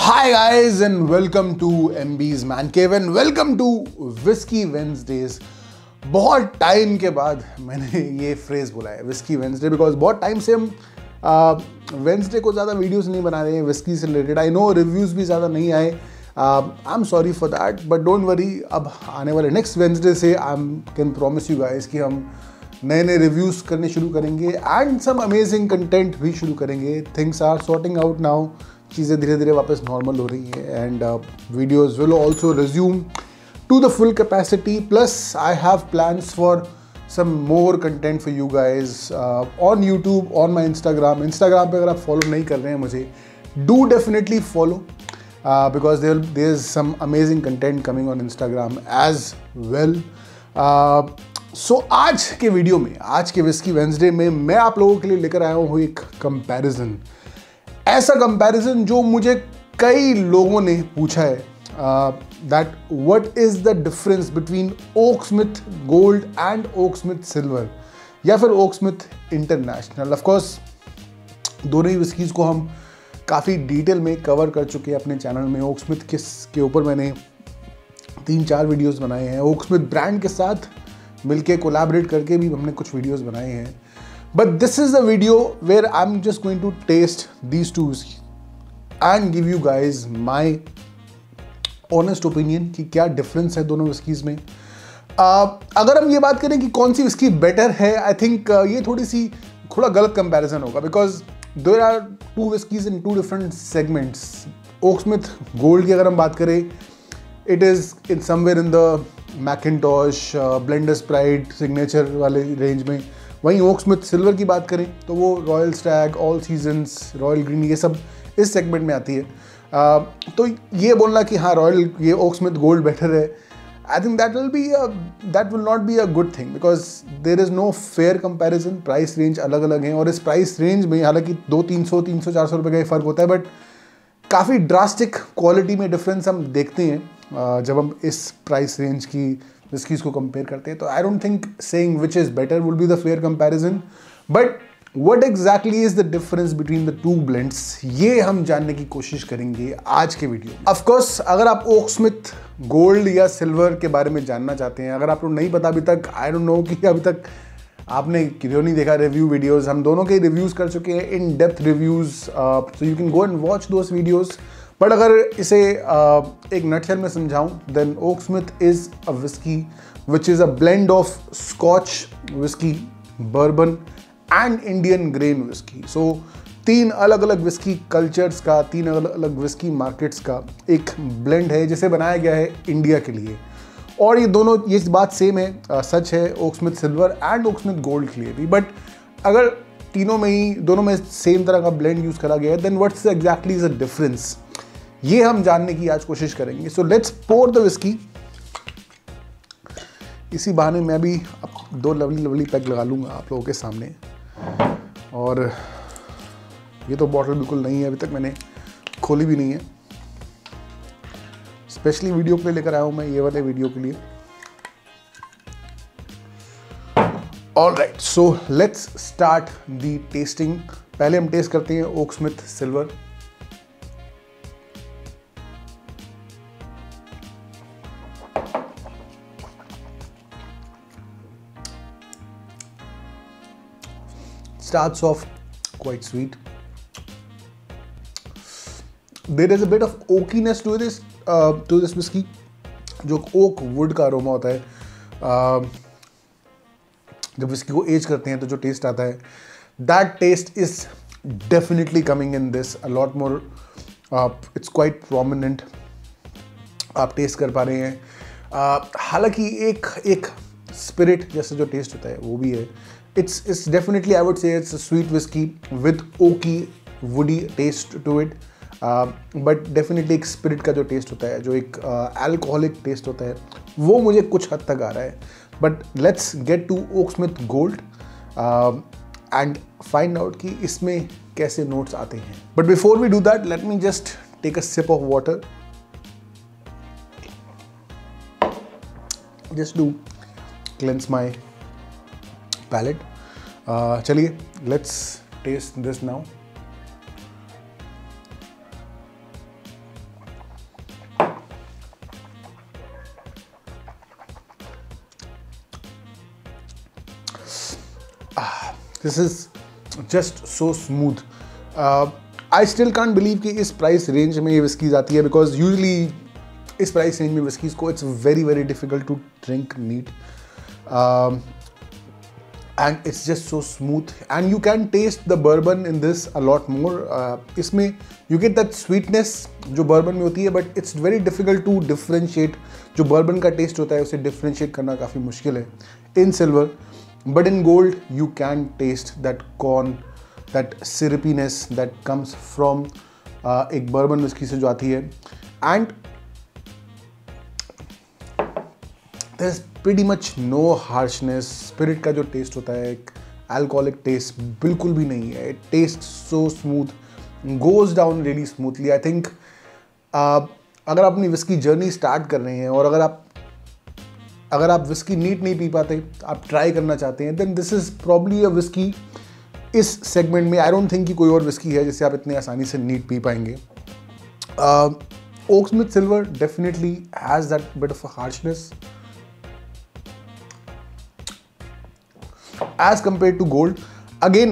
Hi guys and welcome to MB's Man Cave and welcome to Whiskey Wednesdays। बहुत time के बाद मैंने ये फ्रेज बोला है विस्की वेंसडे, बिकॉज बहुत टाइम से हम वेंसडे को ज़्यादा वीडियोस नहीं बना रहे हैं विस्की से रिलेटेड। आई नो रिव्यूज़ भी ज़्यादा नहीं आए, I am sorry for that, but don't worry. अब आने वाले नेक्स्ट वेंसडे से I can promise you guys कि हम नए नए रिव्यूज़ करने शुरू करेंगे एंड सम अमेजिंग कंटेंट भी शुरू करेंगे। Things are sorting out now, चीज़ें धीरे धीरे वापस नॉर्मल हो रही हैं and videos will also resume to the full capacity. Plus I have plans for some more content for you guys on YouTube, on my Instagram पे अगर आप follow नहीं कर रहे हैं मुझे, do definitely follow because there's some amazing content coming on Instagram as well. So आज के वीडियो में, आज के विस्की वेंसडे में मैं आप लोगों के लिए लेकर आया हूँ एक कंपैरिजन। ऐसा कंपैरिजन जो मुझे कई लोगों ने पूछा है, that what is the difference between Oaksmith Gold and Oaksmith Silver या फिर Oaksmith International। Of course दोनों ही विस्कीज़ को हम काफ़ी डिटेल में कवर कर चुके हैं अपने चैनल में। Oaksmith के ऊपर मैंने 3-4 वीडियोस बनाए हैं, Oaksmith ब्रांड के साथ मिलके कोलैबोरेट करके भी हमने कुछ वीडियोस बनाए हैं। But this is a video where I am just going to test these two whisky and give you guys my honest opinion कि क्या डिफरेंस है दोनों विस्कीज़ में। अगर हम ये बात करें कि कौन सी विस्की बेटर है, आई थिंक ये थोड़ा गलत कंपैरिजन होगा, because there are two whiskies in two different segments. Oaksmith Gold की अगर हम बात करें, it is in somewhere in the Mackintosh, Blenders Pride, Signature वाले रेंज में। वहीं ओक्समिथ सिल्वर की बात करें तो वो Royal Stag, All Seasons, Royal Green, ये सब इस सेगमेंट में आती है। तो ये बोलना कि हाँ रॉयल ये ओक्समिथ गोल्ड बेटर है, I think that will not be a good thing, because there is no fair comparison. Price range अलग अलग हैं और इस प्राइस रेंज में हालांकि 200-300-400 रुपये का ही फ़र्क होता है, बट काफ़ी ड्रास्टिक क्वालिटी में डिफरेंस हम देखते हैं जब हम इस प्राइस रेंज की विस्कीज़ को कंपेयर करते हैं। तो I don't think saying which is better will be the fair comparison, but What exactly is the difference between the two blends, ये हम जानने की कोशिश करेंगे आज के वीडियो में। Of course, अगर आप ओक्समिथ गोल्ड या सिल्वर के बारे में जानना चाहते हैं, अगर आप लोग नहीं पता अभी तक, आई डोंट नो कि अभी तक आपने क्यों नहीं देखा रिव्यू वीडियोस, हम दोनों के रिव्यूज़ कर चुके हैं, in depth reviews, so you can go and watch those videos. But अगर इसे एक नटशेल में समझाऊँ, then Oaksmith is a whisky which is a blend of Scotch whisky, bourbon and Indian grain whisky. So 3 अलग अलग whisky cultures का, 3 अलग अलग विस्की मार्केट्स का एक ब्लेंड है जिसे बनाया गया है इंडिया के लिए। और ये दोनों, ये बात सेम है, सच है Oaksmith silver and Oaksmith gold के लिए भी। बट अगर दोनों में सेम तरह का ब्लेंड यूज़ करा गया है, then what's exactly is the difference, ये हम जानने की आज कोशिश करेंगे। So let's pour the whisky. इसी बहाने मैं भी 2 लवली पैक लगा लूँगा आप लोगों के सामने। और ये तो बॉटल बिल्कुल नहीं है, अभी तक मैंने खोली भी नहीं है, स्पेशली वीडियो के लिए लेकर आया हूँ मैं, ये वाले वीडियो के लिए। Alright, so let's start the testing. पहले हम टेस्ट करते हैं Oaksmith silver. Starts off quite sweet. There is a bit of oakiness to this whiskey, जो ओक वुड का अरोमा होता है। जब विस्की को एज करते हैं तो जो टेस्ट आता है, that taste is definitely coming in this a lot more. It's quite prominent, आप टेस्ट कर पा रहे हैं। हालांकि एक स्पिरिट जैसा जो टेस्ट होता है वो भी है। It's definitely, I would say it's a sweet whiskey with oaky, woody taste to it. But definitely एक spirit का जो taste होता है, जो एक alcoholic taste होता है, वो मुझे कुछ हद तक आ रहा है। But let's get to Oaksmith Gold and find out कि इसमें कैसे notes आते हैं। But before we do that, let me just take a sip of water just to cleanse my palate. चलिए let's taste this now. This is just so smooth. I still can't believe कि इस price range में ये whiskies आती है, because usually इस price range में whiskies को it's very very difficult to drink neat, and it's just so smooth and you can taste the bourbon in this a lot more. इसमें you get that sweetness जो bourbon में होती है, but it's very difficult to differentiate. जो bourbon का taste होता है उसे differentiate करना काफ़ी मुश्किल है in silver, but in gold you can taste that corn, that syrupiness that comes from एक bourbon whiskey से जो आती है, and there's pretty much no harshness. Spirit का जो टेस्ट होता है, एक अल्कोहलिक टेस्ट बिल्कुल भी नहीं है. It taste so smooth, goes down really smoothly. I think अगर आप अपनी विस्की जर्नी स्टार्ट कर रहे हैं और अगर आप विस्की नीट नहीं पी पाते, आप ट्राई करना चाहते हैं, then this is probably a whisky इस सेगमेंट में. आई डोंट थिंक कि कोई और विस्की है जिसे आप इतने आसानी से नीट पी पाएंगे. Oaksmith silver definitely has that bit of a harshness as compared to gold. Again,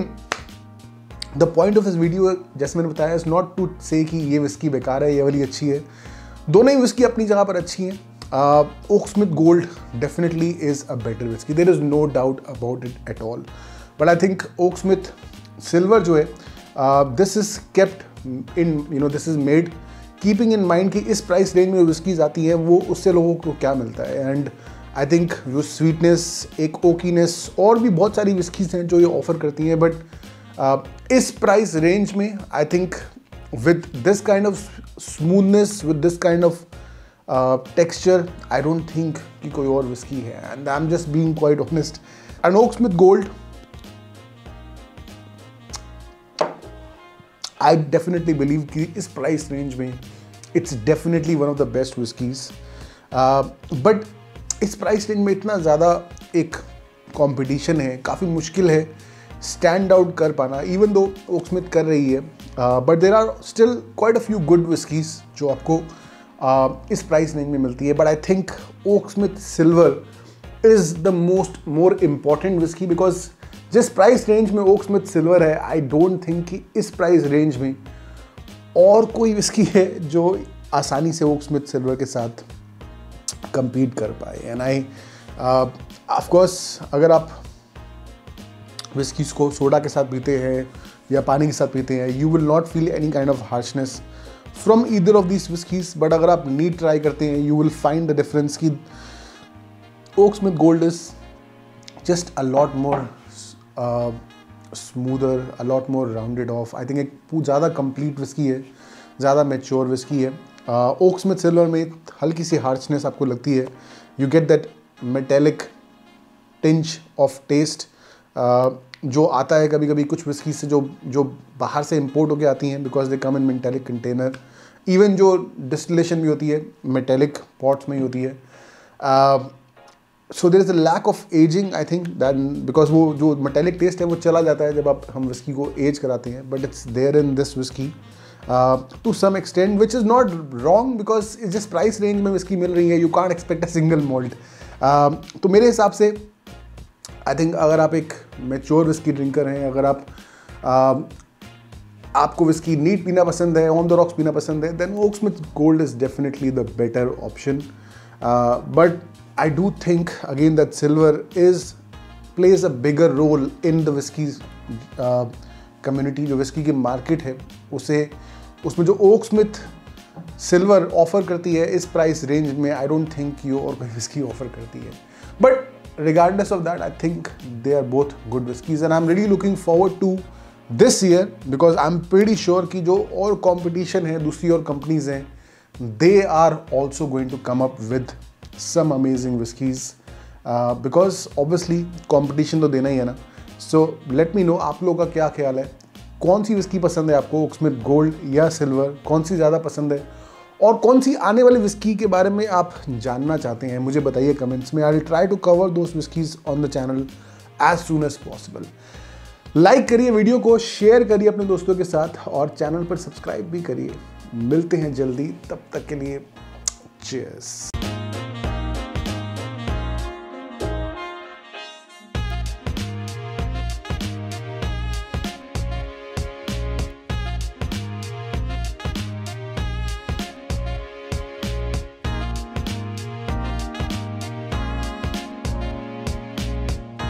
the point of this video, जैसे मैंने बताया, is not to say कि ये विस्की बेकार है, ये वाली अच्छी है. दोनों ही विस्की अपनी जगह पर अच्छी हैं. Oaksmith Gold definitely is a better whiskey. There is no doubt about it at all. But I think Oaksmith Silver जो है, this is kept in, this is made keeping in mind कि इस price range में whiskeys आती हैं, वो उससे लोगों को क्या मिलता है. एंड आई थिंक वो स्वीटनेस, एक ओकीनेस, और भी बहुत सारी विस्कीज हैं जो ये ऑफर करती हैं. बट इस प्राइस रेंज में I think with this kind of smoothness, with this kind of texture, I don't think कि कोई और विस्की है. And I am just being quite honest. And Oaksmith gold, I definitely believe कि इस price range में it's definitely one of the best whiskeys. But इस price range में इतना ज़्यादा एक कंपटीशन है, काफ़ी मुश्किल है स्टैंड आउट कर पाना, इवन दो ओक्समिथ कर रही है. But there are still quite a few good whiskies जो आपको इस प्राइस रेंज में मिलती है. But I think Oaksmith silver is the more important whisky, because जिस प्राइस रेंज में ओक्समिथ सिल्वर है, आई डोंट थिंक कि इस प्राइस रेंज में और कोई विस्की है जो आसानी से ओक्समिथ सिल्वर के साथ compete कर पाए. एंड आई ऑफ कोर्स अगर आप विस्कीज को सोडा के साथ पीते हैं या पानी के साथ पीते हैं, you will not feel any kind of harshness from either of these whiskies. But अगर आप नीट ट्राई करते हैं, you will find the difference कि Oaksmith gold is just a lot more smoother, a lot more rounded off. I think एक ज़्यादा complete whisky है, ज़्यादा mature whisky है. ओक्समिथ सिल्वर में हल्की सी हार्शनेस आपको लगती है. You get that metallic tinge of test जो आता है कभी कभी कुछ विस्की से जो बाहर से इंपोर्ट होके आती हैं, because they come in metallic container. Even जो डिस्टिलेशन भी होती है मेटेलिक पॉट्स में ही होती है. So there is a lack of ageing, I think that, because वो जो मेटेलिक टेस्ट है वो चला जाता है जब हम विस्की को एज कराते हैं. But it's there in this whisky to some extent, which is not wrong because it's just price range में विस्की मिल रही है. You can't expect a single malt. तो मेरे हिसाब से आई थिंक अगर आप एक मैच्योर विस्की ड्रिंकर हैं, अगर आपको विस्की नीट पीना पसंद है, ऑन द रॉक्स पीना पसंद है, then Oaksmith gold is definitely the better option. But I do think again that silver plays a bigger role in the whiskey community. जो विस्की की मार्केट है उसमें जो ओक्समिथ सिल्वर ऑफर करती है इस प्राइस रेंज में, आई डोंट थिंक ये और कोई विस्की ऑफर करती है. But regardless of that, I think they are both good whiskies and I am really looking forward to this year, because I am pretty sure कि जो और competition है, दूसरी और कंपनीज हैं, they are also going to come up with some amazing whiskies, because obviously competition तो देना ही है ना. सो लेट मी नो आप लोगों का क्या ख्याल है, कौन सी विस्की पसंद है आपको, ओक्समिथ गोल्ड या सिल्वर, कौन सी ज़्यादा पसंद है, और कौन सी आने वाली विस्की के बारे में आप जानना चाहते हैं, मुझे बताइए कमेंट्स में. I will try to cover those whiskies on the channel as soon as possible. Like करिए वीडियो को, शेयर करिए अपने दोस्तों के साथ, और चैनल पर सब्सक्राइब भी करिए. मिलते हैं जल्दी, तब तक के लिए चीयर्स.